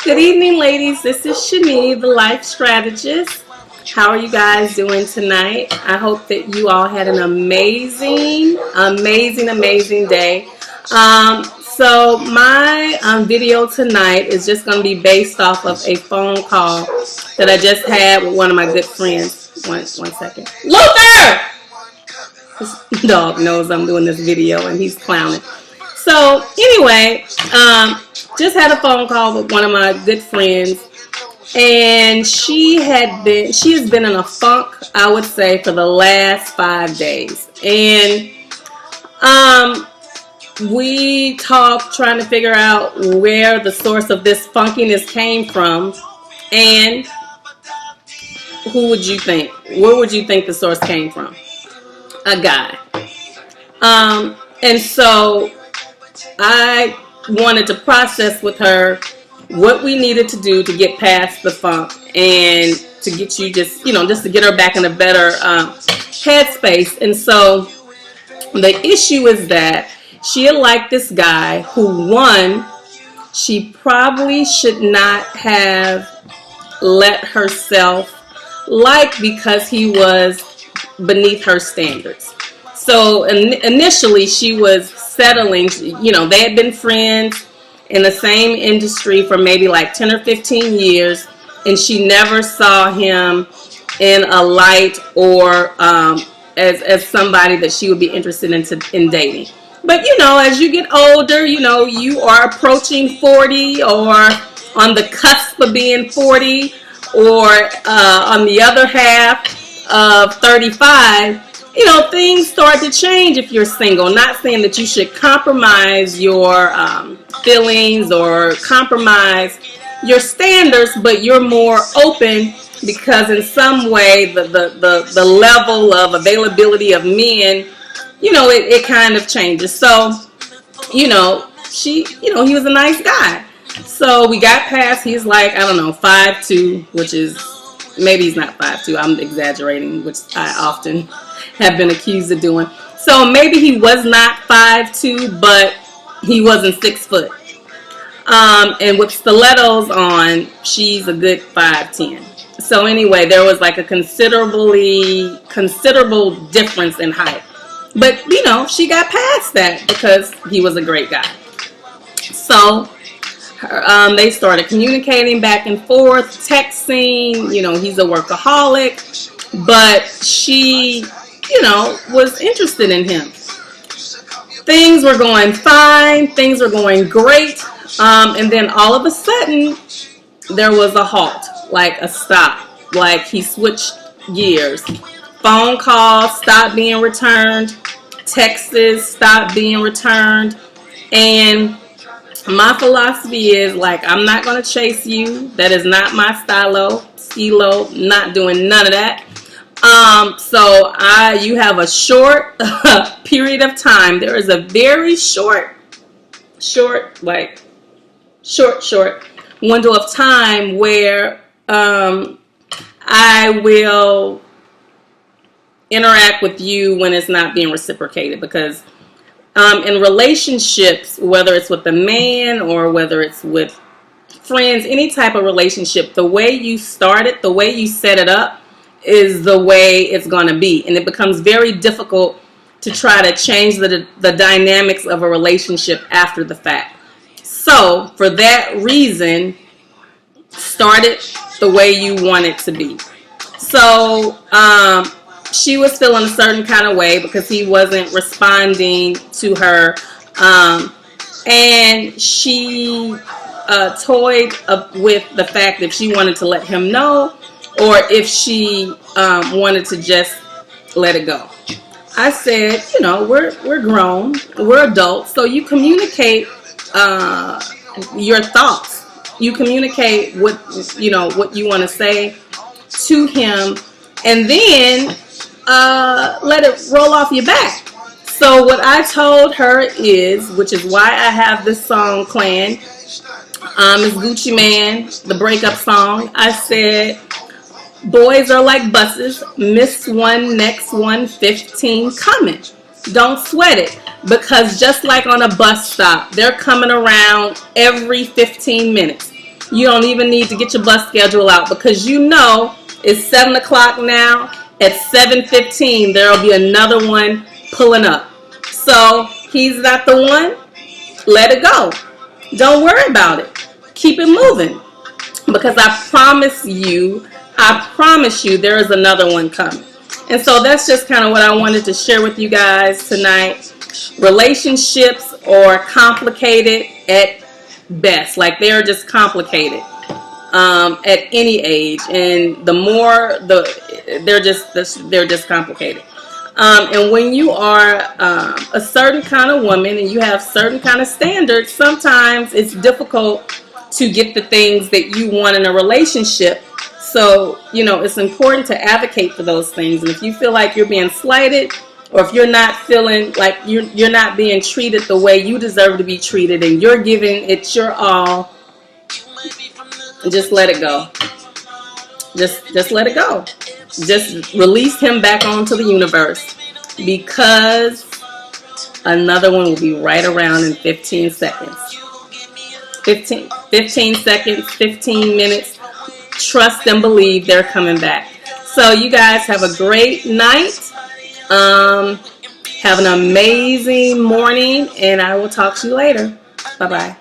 Good evening, ladies. This is Shani, the life strategist. How are you guys doing tonight? I hope that you all had an amazing day. So my video tonight is just going to be based off of a phone call that I just had with one of my good friends. One second. Luther! This dog knows I'm doing this video and he's clowning. So anyway, just had a phone call with one of my good friends, and she has been in a funk, I would say, for the last 5 days. And we talked trying to figure out where the source of this funkiness came from. And who would you think? Where would you think the source came from? A guy. And so I wanted to process with her what we needed to do to get past the funk and to get you just to get her back in a better headspace. And so the issue is that she had liked this guy who, one, she probably should not have let herself like because he was beneath her standards. So initially she was settling, they had been friends in the same industry for maybe like 10 or 15 years, and she never saw him in a light or as somebody that she would be interested in dating. But as you get older, you are approaching 40 or on the cusp of being 40 or on the other half of 35. Things start to change if you're single. Not saying that you should compromise your feelings or compromise your standards, but you're more open because in some way the level of availability of men, it kind of changes. So, he was a nice guy. So we got past, he's like, I don't know, 5'2", which is, maybe he's not 5'2", I'm exaggerating, which I often have been accused of doing. So maybe he was not 5'2", but he wasn't 6 foot. And with stilettos on, she's a good 5'10". So anyway, there was like a considerable difference in height. But, she got past that because he was a great guy. So they started communicating back and forth, texting. He's a workaholic. But she, was interested in him. Things were going fine. Things were going great. And then all of a sudden, there was a halt, like a stop. Like he switched gears. Phone calls stopped being returned. Texts stopped being returned. And my philosophy is, like, I'm not going to chase you. That is not my stilo, not doing none of that. So you have a short period of time. There is a very short window of time where I will interact with you when it's not being reciprocated, because in relationships, whether it's with a man or whether it's with friends, any type of relationship, the way you start it, the way you set it up is the way it's going to be. And it becomes very difficult to try to change the dynamics of a relationship after the fact. So for that reason, start it the way you want it to be. So she was feeling a certain kind of way because he wasn't responding to her. And she toyed with the fact if she wanted to let him know or if she wanted to just let it go. I said, we're grown, we're adults, so you communicate your thoughts. You communicate what you want to say to him, and then let it roll off your back. So what I told her is, which is why I have this song planned, is Gucci Mane, the breakup song. I said, boys are like buses, miss one, next one, 15 coming. Don't sweat it, because just like on a bus stop, they're coming around every 15 minutes. You don't even need to get your bus schedule out, because you know it's 7 o'clock now. At 7:15, there will be another one pulling up. So he's not the one. Let it go. Don't worry about it. Keep it moving. Because I promise you, there is another one coming. And so that's just kind of what I wanted to share with you guys tonight. Relationships are complicated at best. Like, they're just complicated at any age. And the more, they're just complicated. And when you are a certain kind of woman and you have certain kind of standards, sometimes it's difficult to get the things that you want in a relationship. So, you know, it's important to advocate for those things. And if you feel like you're being slighted, or if you're not feeling like you're not being treated the way you deserve to be treated, and you're giving it your all, just let it go. Just let it go. Just release him back onto the universe, because another one will be right around in 15 seconds. 15 seconds, 15 minutes. Trust and believe they're coming back. So you guys have a great night. Have an amazing morning, and I will talk to you later. Bye-bye.